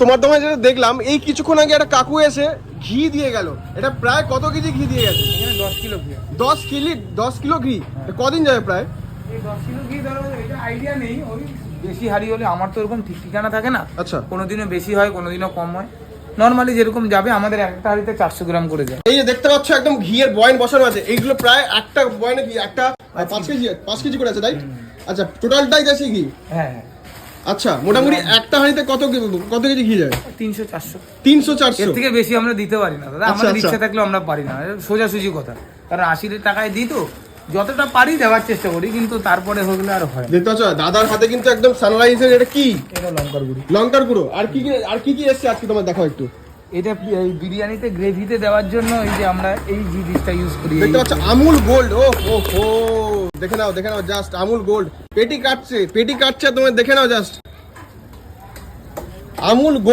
তোমার দোকানে যেটা দেখলাম এই কিছুক্ষণ আগে একটা কাকু এসে ঘি দিয়ে গেল, এটা প্রায় কত কেজি ঘি দিয়ে গেছে? এখানে 10 কিলো ঘি। 10 কিলো ঘি। কদিন যাবে প্রায়? এই 10 কিলো ঘি ধরো, এটা আইডিয়া নেই, ওই বেশি হাড়ি হলে আমার তো এরকম ঠিক ঠিকানা থাকে না। আচ্ছা, কোনোদিনও বেশি হয় কোনোদিনও কম হয়, নর্মালি যেরকম যাবে। আমাদের একটা হাড়িতে 400 গ্রাম করে যায়। এই যে দেখতে পাচ্ছ একদম ঘিয়ের বয়ান বসানো আছে, এইগুলো প্রায় একটা বয়ানে কি একটা 5 কেজি করে আছে, তাই? আচ্ছা, টোটালটাই যাচ্ছে ঘি? হ্যাঁ হ্যাঁ। আচ্ছা, মোটামুটি একটা হাঁড়িতে কত কেজি ঘি যায়? 300-400। 300-400? এর থেকে বেশি আমরা দিতে পারি না দাদা, আচ্ছা, আমাদের আচ্ছা। ইচ্ছা থাকলেও আমরা পারি না, সোজাসুজি কথা। কারণ 80 টাকায় দিই তো, যতটা পারি দেওয়ার চেষ্টা করি, কিন্তু তারপরে হলে আর হয় না। দেখতে পাচ্ছ দাদার হাতে কিন্তু একদম সানরাইজের, এটা কি? এটা লঙ্কার গুঁড়ি। লঙ্কার গুঁড়ো। আর কি এসছে আজকে তোমার দেখাও একটু। এটা এই বিরিয়ানিতে গ্রেভিতে দেওয়ার জন্য এই যে আমরা এই জিনিসটা ইউজ করি। দেখতে পাচ্ছ আমুল গোল্ড। ও হো হো, দেখে নাও জাস্ট আমুল গোল্ড। পেটি কাটছে তোমরা দেখে নাও জাস্ট আমুল গোল্ড।